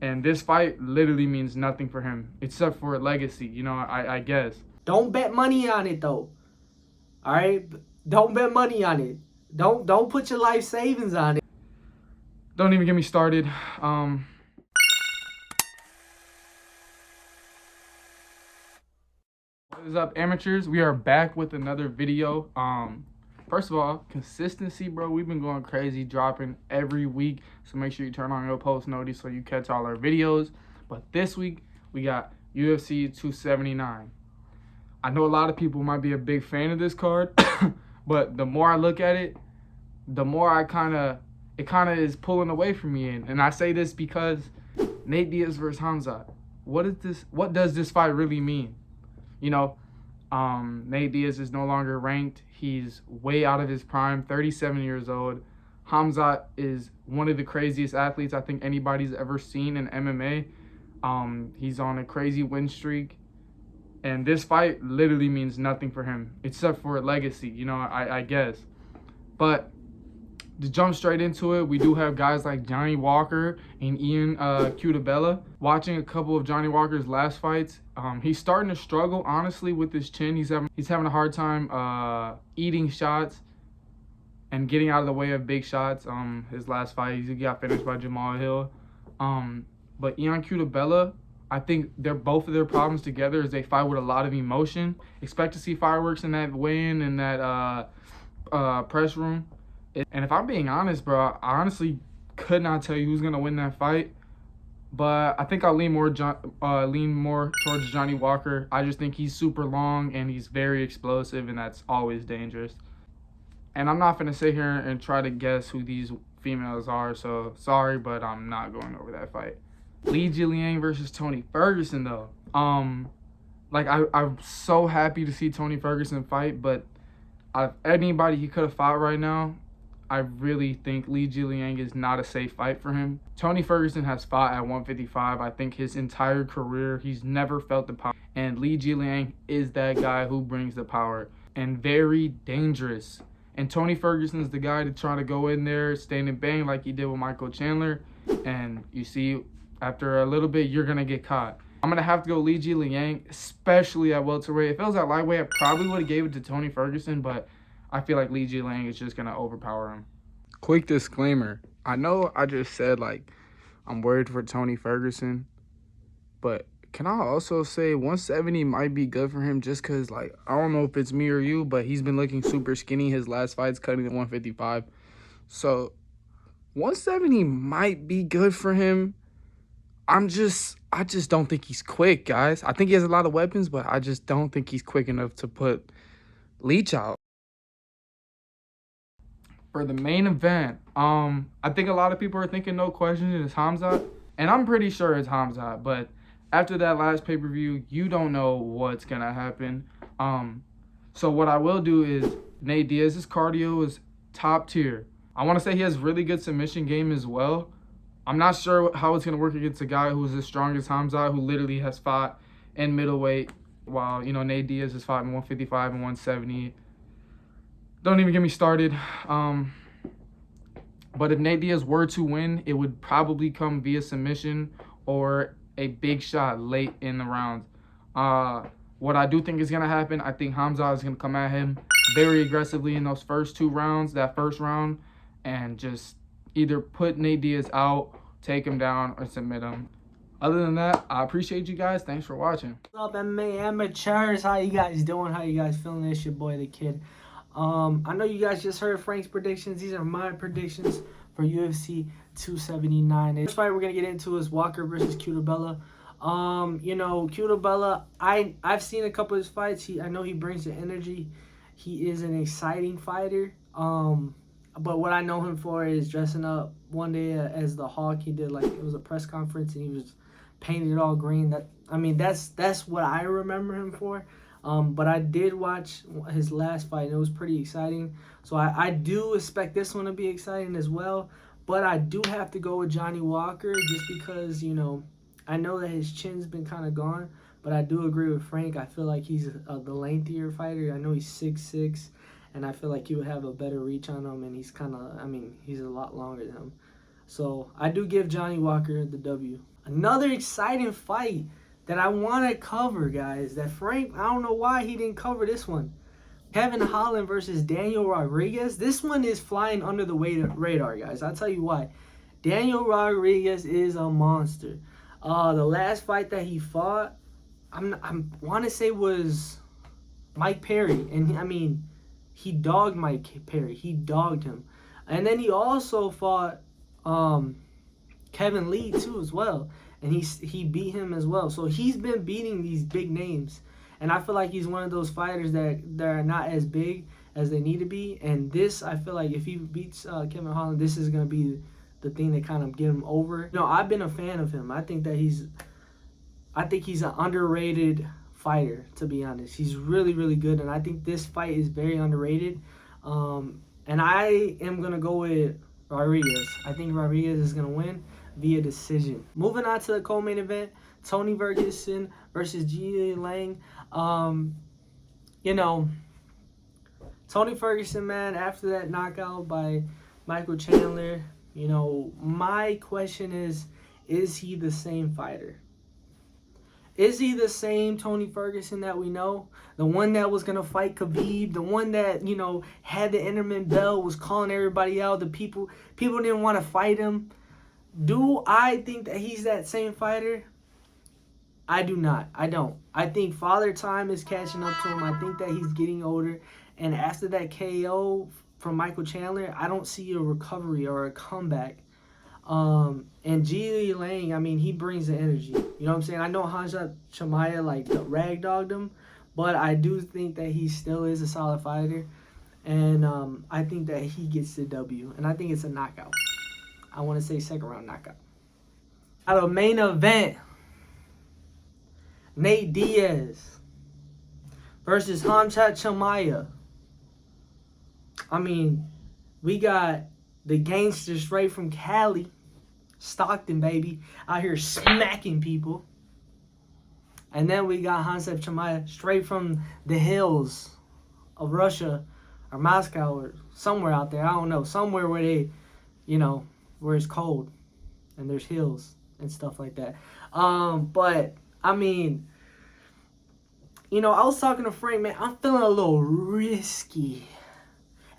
And this fight literally means nothing for him, except for legacy, you know, I guess. Don't bet money on it, though. All right? Don't bet money on it. Don't put your life savings on it. Don't even get me started. What is up, amateurs? We are back with another video. First of all, consistency, bro. We've been going crazy, dropping every week. So make sure you turn on your post notice so you catch all our videos. But this week, we got UFC 279. I know a lot of people might be a big fan of this card, but the more I look at it, the more it kind of is pulling away from me. And I say this because Nate Diaz versus Hanza. What does this fight really mean? You know, Nate Diaz is no longer ranked. He's way out of his prime, 37 years old. Hamzat is one of the craziest athletes I think anybody's ever seen in MMA. He's on a crazy win streak. And this fight literally means nothing for him, except for legacy, you know, I guess. But to jump straight into it, we do have guys like Johnny Walker and Ian Cutabella. Watching a couple of Johnny Walker's last fights, he's starting to struggle, honestly, with his chin. He's having a hard time eating shots and getting out of the way of big shots. His last fight, he got finished by Jamal Hill. But Ian Cutabella, I think both of their problems together is they fight with a lot of emotion. Expect to see fireworks in that weigh-in and that press room. And if I'm being honest, bro, I honestly could not tell you who's gonna win that fight. But I think I'll lean more towards Johnny Walker. I just think he's super long and he's very explosive, and that's always dangerous. And I'm not gonna sit here and try to guess who these females are, so sorry, but I'm not going over that fight. Jillian versus Tony Ferguson, though. Like I'm so happy to see Tony Ferguson fight, but out of anybody he could have fought right now, I really think Jillian is not a safe fight for him. Tony Ferguson has fought at 155. I think his entire career, he's never felt the power. And Jillian is that guy who brings the power and very dangerous. And Tony Ferguson's the guy to try to go in there, stand and bang like he did with Michael Chandler. And you see, after a little bit, you're going to get caught. I'm going to have to go Jillian, especially at welterweight. If it was at lightweight, I probably would have gave it to Tony Ferguson, but I feel like Jillian is just going to overpower him. Quick disclaimer. I know I just said, like, I'm worried for Tony Ferguson, but can I also say 170 might be good for him just because, like, I don't know if it's me or you, but he's been looking super skinny. His last fight's cutting to 155. So 170 might be good for him. I just don't think he's quick, guys. I think he has a lot of weapons, but I just don't think he's quick enough to put Leach out. For the main event, I think a lot of people are thinking no question it's Hamza, and I'm pretty sure it's Hamza, but after that last pay-per-view, you don't know what's gonna happen. So what I will do is Nate Diaz's cardio is top tier. I want to say he has really good submission game as well. I'm not sure how it's gonna work against a guy who's as strong as Hamza, who literally has fought in middleweight, while Nate Diaz has fought in 155 and 170. Don't even get me started. But if Nate Diaz were to win, it would probably come via submission or a big shot late in the round. What I do think is going to happen, I think Hamza is going to come at him very aggressively in those first two rounds, that first round, and just either put Nate Diaz out, take him down, or submit him. Other than that, I appreciate you guys. Thanks for watching. What's up, MMA amateurs? How you guys doing? How you guys feeling? It's your boy, the kid. I know you guys just heard Frank's predictions. These are my predictions for UFC 279. The first fight we're gonna get into is Walker versus Cutabella. Cutabella, I've seen a couple of his fights. I know he brings the energy. He is an exciting fighter. But what I know him for is dressing up one day as the Hawk. He did, like, it was a press conference and he was painted all green. That's what I remember him for. But I did watch his last fight and it was pretty exciting. So I do expect this one to be exciting as well. But I do have to go with Johnny Walker just because, I know that his chin's been kind of gone. But I do agree with Frank. I feel like he's the lengthier fighter. I know he's 6'6", and I feel like he would have a better reach on him. And he's a lot longer than him. So I do give Johnny Walker the W. Another exciting fight that I want to cover, guys. That Frank, I don't know why he didn't cover this one. Kevin Holland versus Daniel Rodriguez. This one is flying under the radar, guys. I'll tell you why. Daniel Rodriguez is a monster. The last fight that he fought, I want to say was Mike Perry, and I mean, he dogged Mike Perry. He dogged him, and then he also fought Kevin Lee too as well, and he beat him as well. So he's been beating these big names, and I feel like he's one of those fighters that are not as big as they need to be. And this, I feel like if he beats Kevin Holland, this is gonna be the thing that kind of get him over. You know, I've been a fan of him. I think he's an underrated fighter, to be honest. He's really, really good, and I think this fight is very underrated. And I am gonna go with Rodriguez. I think Rodriguez is gonna win via decision. Moving on to the co-main event, Tony Ferguson versus Jillian. You know, Tony Ferguson, man, after that knockout by Michael Chandler, you know, my question is he the same fighter? Is he the same Tony Ferguson that we know? The one that was going to fight Khabib, the one that, you know, had the intermittent bell, was calling everybody out, the people didn't want to fight him. Do I think that he's that same fighter? I do not. I don't. I think Father Time is catching up to him. I think that he's getting older. And after that KO from Michael Chandler, I don't see a recovery or a comeback. And Jillian, I mean, he brings the energy. You know what I'm saying? I know Hanza Chimaev like ragdogged him, but I do think that he still is a solid fighter. And I think that he gets the W. And I think it's a knockout. I want to say second round knockout. Out of main event, Nate Diaz versus Hanza Chimaev. I mean, we got the gangster straight from Cali, Stockton, baby, out here smacking people. And then we got Hanza Chimaev straight from the hills of Russia or Moscow or somewhere out there. I don't know. Somewhere where they, you know, where it's cold and there's hills and stuff like that. But, I mean, you know, I was talking to Frank, man, I'm feeling a little risky.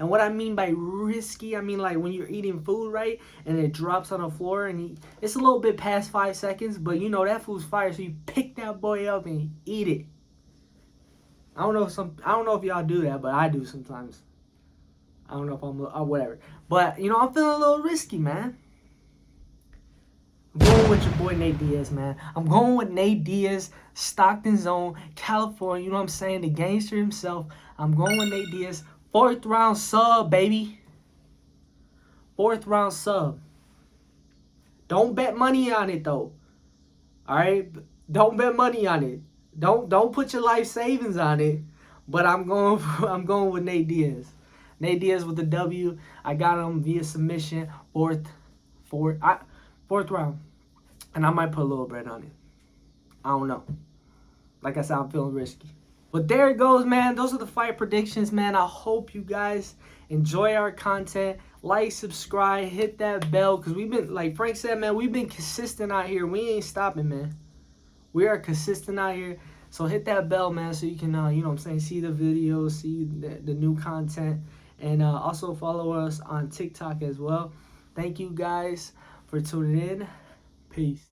And what I mean by risky, I mean like when you're eating food, right, and it drops on the floor, and it's a little bit past 5 seconds, but you know that food's fire, so you pick that boy up and eat it. I don't know if y'all do that, but I do sometimes. I don't know if whatever. But you know, I'm feeling a little risky, man. I'm going with your boy Nate Diaz, man. I'm going with Nate Diaz, Stockton Zone, California. You know what I'm saying? The gangster himself. I'm going with Nate Diaz. 4th round sub, baby. 4th round sub. Don't bet money on it though. Alright? Don't bet money on it. Don't put your life savings on it. But I'm going with Nate Diaz. Nate Diaz with the W. I got him via submission. 4th round. And I might put a little bread on it. I don't know. Like I said, I'm feeling risky. But there it goes, man. Those are the fight predictions, man. I hope you guys enjoy our content. Like, subscribe, hit that bell. Because we've been, like Frank said, man, we've been consistent out here. We ain't stopping, man. We are consistent out here. So hit that bell, man, so you can, you know what I'm saying, see the videos, see the new content. And also follow us on TikTok as well. Thank you guys for tuning in. Peace.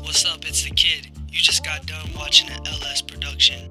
What's up? It's the kid. You just got done watching an LS production.